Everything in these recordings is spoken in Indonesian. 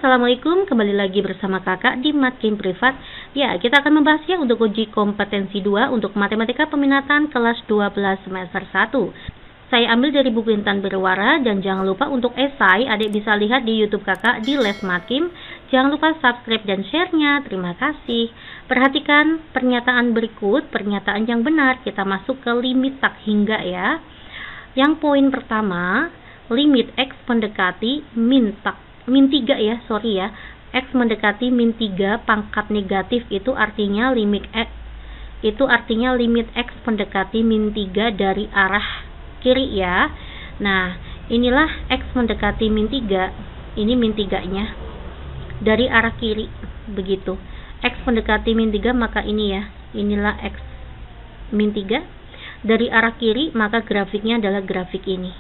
Assalamualaikum, kembali lagi bersama kakak di Matkim Privat. Ya, kita akan membahas ya untuk uji kompetensi 2 untuk matematika peminatan kelas 12 semester 1. Saya ambil dari buku Intan Berwara, dan jangan lupa untuk esai adik bisa lihat di YouTube kakak di Les Matkim. Jangan lupa subscribe dan share-nya. Terima kasih. Perhatikan pernyataan berikut, pernyataan yang benar. Kita masuk ke limit tak hingga ya. Yang poin pertama, limit X mendekati min 3 ya, X mendekati min 3 pangkat negatif itu artinya limit X mendekati min 3 dari arah kiri ya. Nah, inilah X mendekati min 3. Ini min 3-nya dari arah kiri begitu. X mendekati min 3, maka ini ya. Inilah X min 3 dari arah kiri, maka grafiknya adalah grafik ini.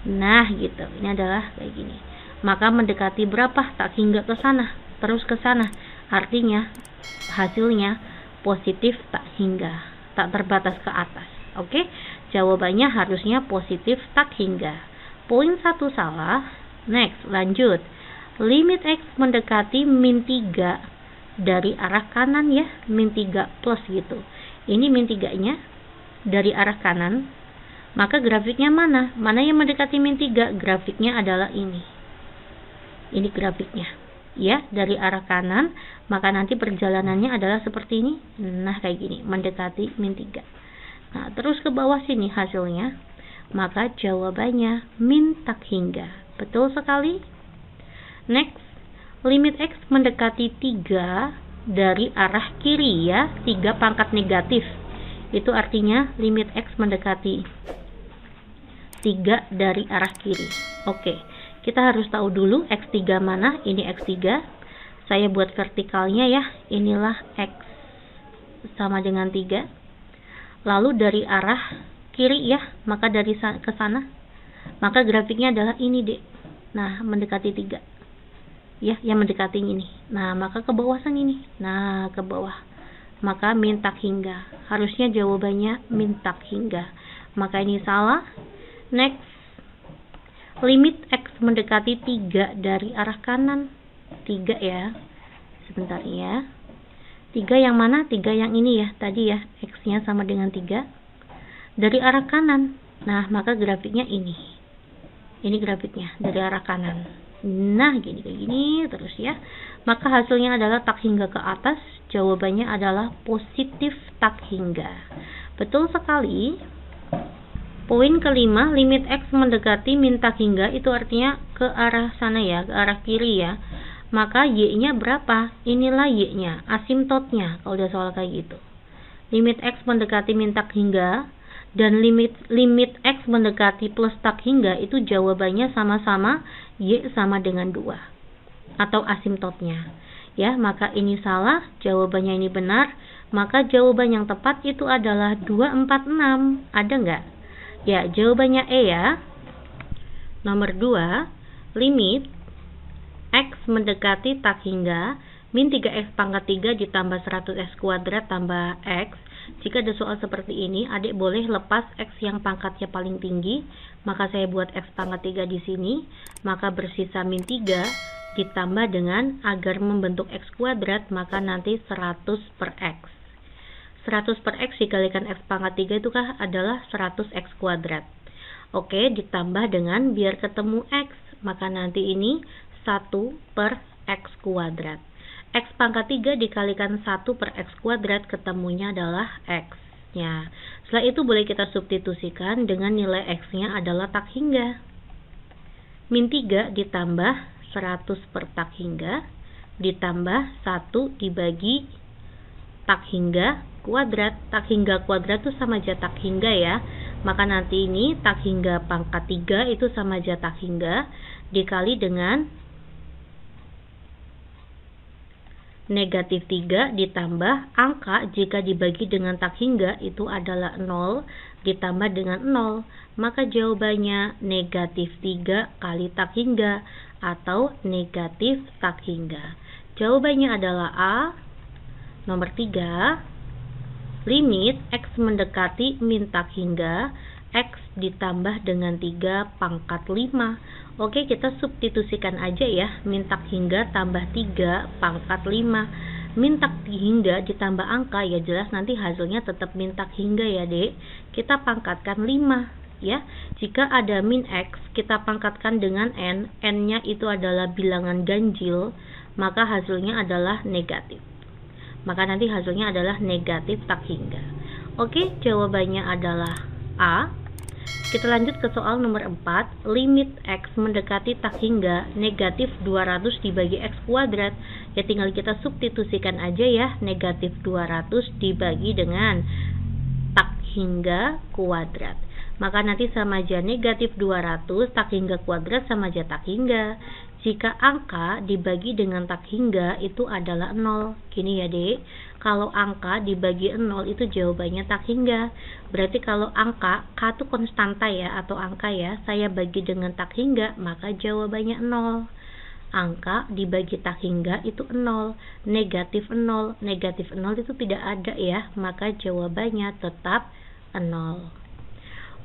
Nah, gitu. Ini adalah kayak gini. Maka mendekati berapa? Tak hingga ke sana, terus ke sana. Artinya hasilnya positif tak hingga, tak terbatas ke atas. Oke? Jawabannya harusnya positif tak hingga. Poin 1 salah. Next, lanjut. Limit X mendekati min 3 dari arah kanan ya, min 3 plus gitu. Ini min 3-nya dari arah kanan. Maka grafiknya mana? Mana yang mendekati min 3? Grafiknya adalah ini. Ini grafiknya. Ya, dari arah kanan, maka nanti perjalanannya adalah seperti ini. Nah, kayak gini, mendekati min 3. Nah, terus ke bawah sini hasilnya. Maka jawabannya min tak hingga. Betul sekali. Next, limit X mendekati 3 dari arah kiri ya, 3 pangkat negatif. Itu artinya limit X mendekati 3 dari arah kiri. Oke, kita harus tahu dulu X3 mana. Ini X3. Saya buat vertikalnya ya. Inilah X sama dengan 3. Lalu dari arah kiri ya, maka dari ke sana. Maka grafiknya adalah ini, Dek. Nah, mendekati 3. Ya, yang mendekati ini. Nah, maka ke bawah sana ini. Nah, ke bawah. Maka min tak hingga. Harusnya jawabannya min tak hingga. Maka ini salah. Next, limit X mendekati 3 dari arah kanan. 3 ya. Sebentar ya. 3 yang mana? 3 yang ini ya. Tadi ya. X-nya sama dengan 3. Dari arah kanan. Nah, maka grafiknya ini. Ini grafiknya dari arah kanan. Nah, gini kayak gini terus ya. Maka hasilnya adalah tak hingga ke atas. Jawabannya adalah positif tak hingga. Betul sekali. Poin kelima, limit X mendekati min tak hingga itu artinya ke arah sana ya, ke arah kiri ya. Maka Y-nya berapa? Inilah Y-nya, asimtotnya kalau udah soal kayak gitu. Limit X mendekati min tak hingga dan limit X mendekati plus tak hingga itu jawabannya sama-sama Y sama dengan 2 atau asimtotnya. Ya, maka ini salah, jawabannya ini benar. Maka jawaban yang tepat itu adalah 2, 4, 6. Ada nggak? Ya, jawabannya E ya. Nomor 2, limit X mendekati tak hingga min 3X pangkat 3 ditambah 100X kuadrat tambah X. Jika ada soal seperti ini, adik boleh lepas X yang pangkatnya paling tinggi. Maka saya buat X pangkat 3 di sini. Maka bersisa min 3 ditambah dengan agar membentuk X kuadrat, maka nanti 100 per X. 100 per X dikalikan X pangkat 3 itu adalah 100X kuadrat. Oke, ditambah dengan biar ketemu X. Maka nanti ini 1 per X kuadrat. X pangkat 3 dikalikan 1 per X kuadrat, ketemunya adalah X-nya. Setelah itu boleh kita substitusikan dengan nilai X-nya adalah tak hingga. Min 3 ditambah 100 per tak hingga, ditambah 1 dibagi tak hingga kuadrat. Tak hingga kuadrat itu sama aja tak hingga ya. Maka nanti ini tak hingga pangkat 3 itu sama aja tak hingga dikali dengan negatif 3 ditambah angka jika dibagi dengan tak hingga itu adalah 0 ditambah dengan 0. Maka jawabannya negatif 3 kali tak hingga atau negatif tak hingga. Jawabannya adalah A. Nomor 3, limit X mendekati min tak hingga X ditambah dengan 3 pangkat 5. Oke, kita substitusikan aja ya. Min tak hingga tambah 3 pangkat 5. Min tak hingga ditambah angka, ya jelas nanti hasilnya tetap min tak hingga ya dek. Kita pangkatkan 5 ya. Jika ada min X, kita pangkatkan dengan N. N-nya itu adalah bilangan ganjil, maka hasilnya adalah negatif. Maka nanti hasilnya adalah negatif tak hingga. Oke, jawabannya adalah A. Kita lanjut ke soal nomor 4. Limit X mendekati tak hingga negatif 200 dibagi X kuadrat. Ya tinggal kita substitusikan aja ya. Negatif 200 dibagi dengan tak hingga kuadrat. Maka nanti sama aja negatif 200 tak hingga kuadrat sama aja tak hingga. Jika angka dibagi dengan tak hingga itu adalah 0. Gini ya dek, kalau angka dibagi 0 itu jawabannya tak hingga. Berarti kalau angka, K itu konstanta ya, atau angka ya, saya bagi dengan tak hingga, maka jawabannya 0. Angka dibagi tak hingga itu 0. Negatif 0. Negatif 0 itu tidak ada ya, maka jawabannya tetap 0.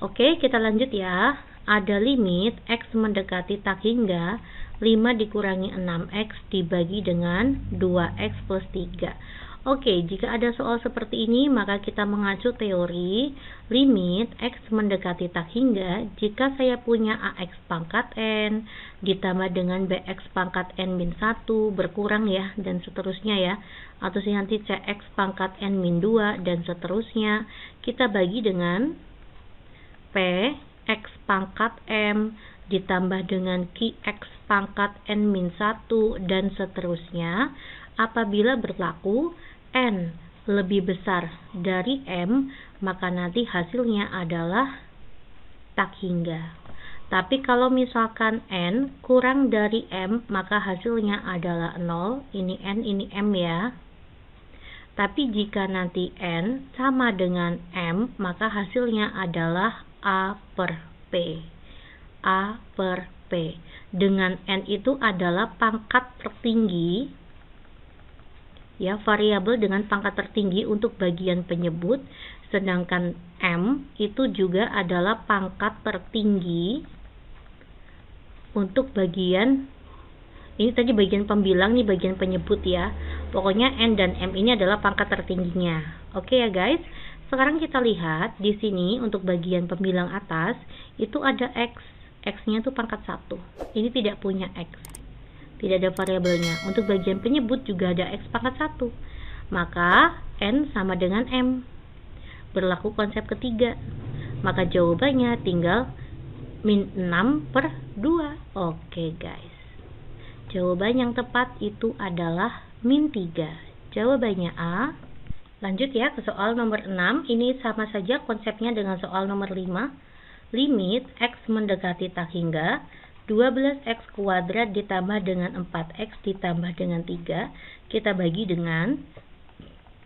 Oke, kita lanjut ya. Ada limit X mendekati tak hingga 5 dikurangi 6X dibagi dengan 2X plus 3. Oke, jika ada soal seperti ini, maka kita mengacu teori limit X mendekati tak hingga jika saya punya AX pangkat N ditambah dengan BX pangkat N min 1 berkurang ya, dan seterusnya ya. Atau nanti CX pangkat N min 2 dan seterusnya. Kita bagi dengan P X pangkat M ditambah dengan QX pangkat N min 1 dan seterusnya. Apabila berlaku N lebih besar dari M, maka nanti hasilnya adalah tak hingga. Tapi kalau misalkan N kurang dari M, maka hasilnya adalah 0. Ini N, ini M ya. Tapi jika nanti N sama dengan M, maka hasilnya adalah A per P. A per P. Dengan N itu adalah pangkat tertinggi, ya, variabel dengan pangkat tertinggi untuk bagian penyebut, sedangkan M itu juga adalah pangkat tertinggi untuk bagian, ini tadi bagian pembilang, nih bagian penyebut ya. Pokoknya N dan M ini adalah pangkat tertingginya. Oke ya guys. Sekarang kita lihat di sini untuk bagian pembilang atas itu ada X. X-nya itu pangkat 1. Ini tidak punya X. Tidak ada variabelnya. Untuk bagian penyebut juga ada X pangkat 1. Maka N sama dengan M. Berlaku konsep ketiga. Maka jawabannya tinggal min 6 per 2. Oke guys. Jawaban yang tepat itu adalah min 3. Jawabannya A. Lanjut ya ke soal nomor 6. Ini sama saja konsepnya dengan soal nomor 5. Limit X mendekati tak hingga 12X kuadrat ditambah dengan 4X ditambah dengan 3. Kita bagi dengan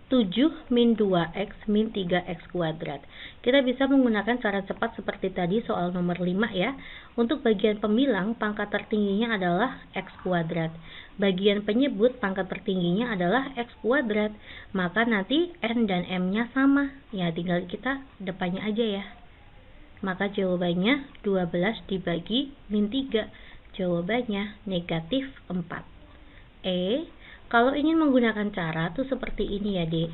7 min 2X min 3X kuadrat. Kita bisa menggunakan cara cepat seperti tadi soal nomor 5 ya. Untuk bagian pembilang pangkat tertingginya adalah X kuadrat. Bagian penyebut pangkat tertingginya adalah X kuadrat. Maka nanti N dan M-nya sama. Ya tinggal kita depannya aja ya. Maka jawabannya 12 dibagi min 3. Jawabannya negatif 4. Kalau ingin menggunakan cara tuh seperti ini ya dek.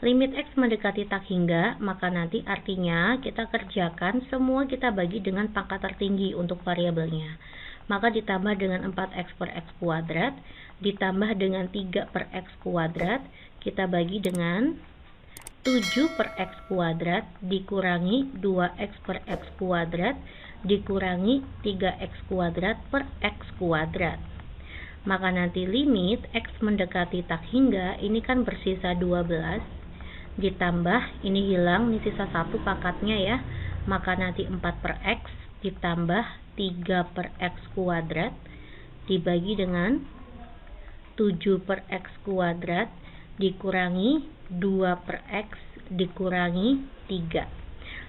Limit X mendekati tak hingga, maka nanti artinya kita kerjakan semua kita bagi dengan pangkat tertinggi untuk variabelnya. Maka ditambah dengan 4X per X kuadrat, ditambah dengan 3 per X kuadrat, kita bagi dengan 7 per X kuadrat, dikurangi 2X per X kuadrat, dikurangi 3X kuadrat per X kuadrat. Maka nanti limit X mendekati tak hingga, ini kan bersisa 12, ditambah, ini hilang, ini sisa 1 pangkatnya ya. Maka nanti 4 per X, ditambah 3 per X kuadrat dibagi dengan 7 per X kuadrat dikurangi 2 per X dikurangi 3.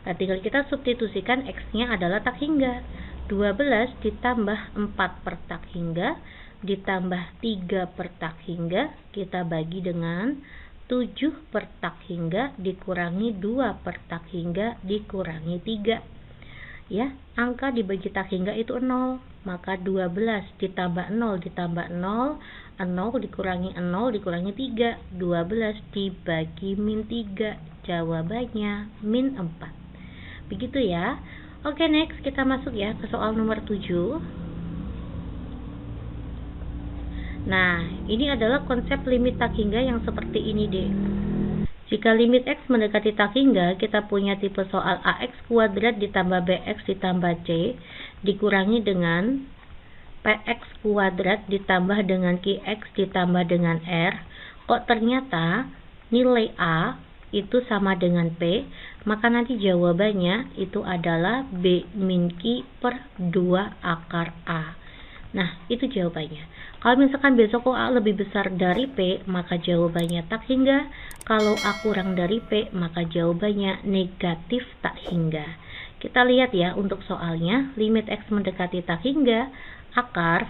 Nah, tinggal kita substitusikan X-nya adalah tak hingga. 12 ditambah 4 per tak hingga ditambah 3 per tak hingga, kita bagi dengan 7 per tak hingga dikurangi 2 per tak hingga dikurangi 3. ya. Angka dibagi tak hingga itu 0, maka 12 ditambah 0 ditambah 0, 0 dikurangi 0 dikurangi 3, 12 dibagi min 3, jawabannya min 4. Begitu ya. Oke, next kita masuk ya ke soal nomor 7. Nah, ini adalah konsep limit tak hingga yang seperti ini deh. Jika limit x mendekati tak hingga, kita punya tipe soal ax kuadrat ditambah bx ditambah c dikurangi dengan px kuadrat ditambah dengan qx ditambah dengan r. Kok ternyata nilai a itu sama dengan p, maka nanti jawabannya itu adalah b min q per 2 akar a. Nah, itu jawabannya. Kalau misalkan besok A lebih besar dari P, maka jawabannya tak hingga. Kalau A kurang dari P, maka jawabannya negatif tak hingga. Kita lihat ya untuk soalnya, limit X mendekati tak hingga, akar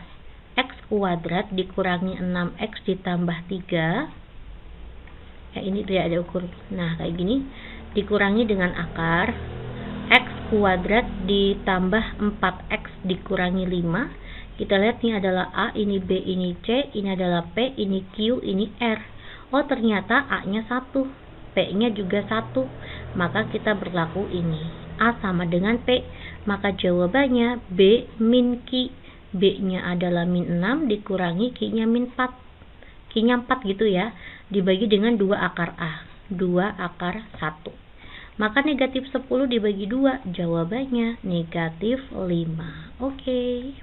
X kuadrat dikurangi 6X ditambah 3. Ya, ini tidak ada ukur. Nah, kayak gini. Dikurangi dengan akar X kuadrat ditambah 4X dikurangi 5. Kita lihat ini adalah A, ini B, ini C, ini adalah P, ini Q, ini R. Oh, ternyata A-nya 1, P-nya juga 1. Maka kita berlaku ini. A sama dengan P, maka jawabannya B min Q. B-nya adalah min 6 dikurangi Q-nya min 4. Q-nya 4 gitu ya. Dibagi dengan 2 akar A. 2 akar 1. Maka negatif 10 dibagi 2, jawabannya negatif 5. Oke.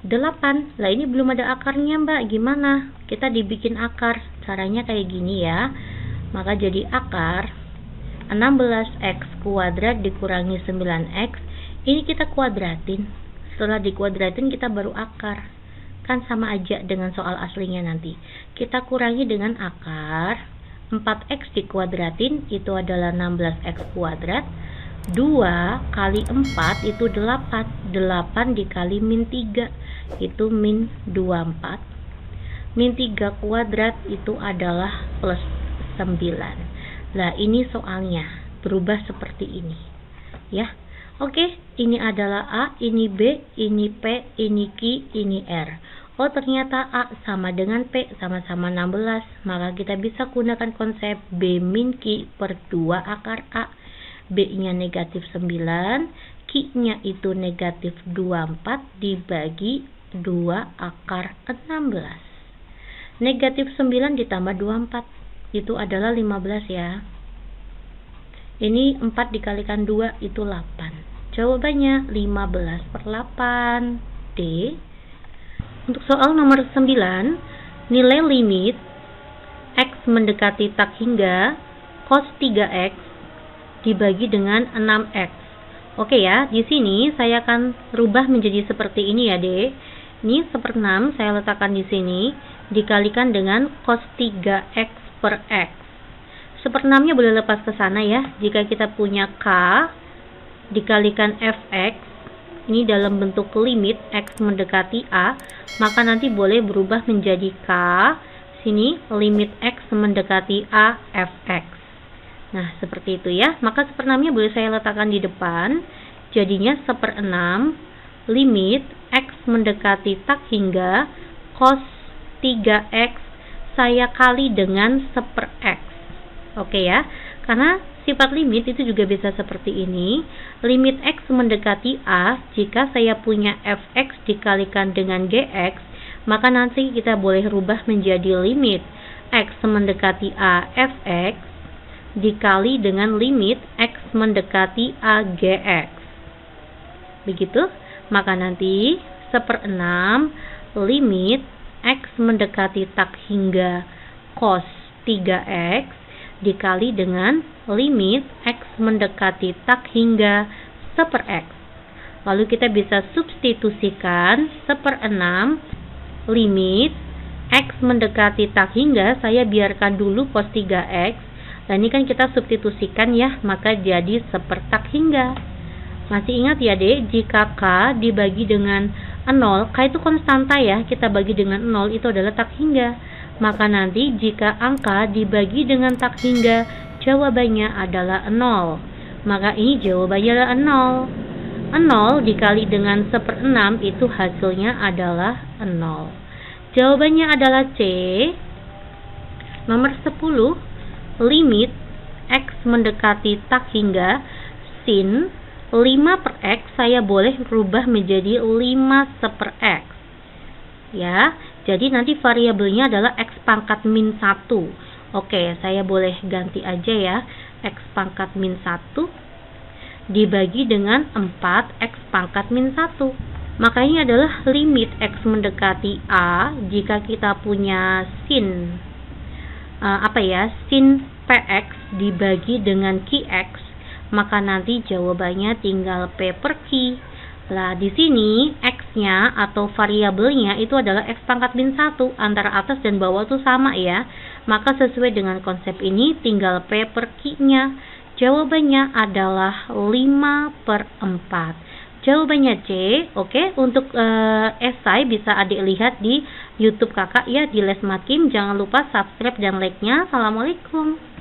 8. Lah ini belum ada akarnya, Mbak. Gimana? Kita dibikin akar. Caranya kayak gini ya. Maka jadi akar 16x kuadrat dikurangi 9x. Ini kita kuadratin. Setelah dikuadratin kita baru akar. Kan sama aja dengan soal aslinya nanti. Kita kurangi dengan akar 4x dikuadratin itu adalah 16x kuadrat. 2 kali 4 itu 8. 8 dikali min 3 itu min 24. Min 3 kuadrat itu adalah plus 9. Nah, ini soalnya berubah seperti ini. Ya. Oke, ini adalah A, ini B, ini P, ini Q, ini R. Oh, ternyata A sama dengan P, sama-sama 16. Maka kita bisa gunakan konsep B min Q per 2 akar A. B-nya negatif 9, Q-nya itu negatif 24 dibagi 2 akar 16. Negatif 9 ditambah 24 itu adalah 15 ya. Ini 4 dikalikan 2 itu 8. Jawabannya 15 per 8. D. Untuk soal nomor 9, nilai limit X mendekati tak hingga cos 3X dibagi dengan 6X. Oke ya, di sini saya akan rubah menjadi seperti ini ya, Dek. Ini 1/6 saya letakkan di sini dikalikan dengan cos 3X per X. 1/6-nya boleh lepas ke sana ya. Jika kita punya K dikalikan Fx, ini dalam bentuk limit X mendekati A, maka nanti boleh berubah menjadi K, sini limit X mendekati A Fx. Nah, seperti itu ya. Maka 1/6-nya boleh saya letakkan di depan. Jadinya 1/6 limit X mendekati tak hingga cos 3X saya kali dengan 1/X. Oke ya. Karena sifat limit itu juga bisa seperti ini. Limit X mendekati A, jika saya punya Fx dikalikan dengan Gx, maka nanti kita boleh rubah menjadi limit X mendekati A Fx dikali dengan limit X mendekati AGX. Begitu. Maka nanti 1/6 limit X mendekati tak hingga cos 3X dikali dengan limit X mendekati tak hingga 1/X. Lalu kita bisa substitusikan 1/6 limit X mendekati tak hingga, saya biarkan dulu cos 3X. Dan ini kan kita substitusikan ya, maka jadi 1 tak hingga. Masih ingat ya, Dek, jika K dibagi dengan 0, K itu konstanta ya, kita bagi dengan 0 itu adalah tak hingga. Maka nanti jika angka dibagi dengan tak hingga, jawabannya adalah 0. Maka ini jawabannya adalah 0. 0 dikali dengan 1/6 itu hasilnya adalah 0. Jawabannya adalah C. Nomor 10, limit X mendekati tak hingga sin 5/X saya boleh rubah menjadi 5/X. Ya, jadi nanti variabelnya adalah X pangkat min 1. Oke, saya boleh ganti aja ya. X pangkat min 1 dibagi dengan 4X pangkat min 1. Maka ini adalah limit X mendekati A jika kita punya sin sin PX dibagi dengan QX, maka nanti jawabannya tinggal P per Q. Nah, di sini X-nya atau variabelnya itu adalah X pangkat min 1, antara atas dan bawah itu sama ya. Maka sesuai dengan konsep ini tinggal P per Q-nya. Jawabannya adalah 5/4. Jawabannya C. Oke, untuk esai bisa adik lihat di YouTube kakak ya, di Les Makim. Jangan lupa subscribe dan like-nya. Assalamualaikum.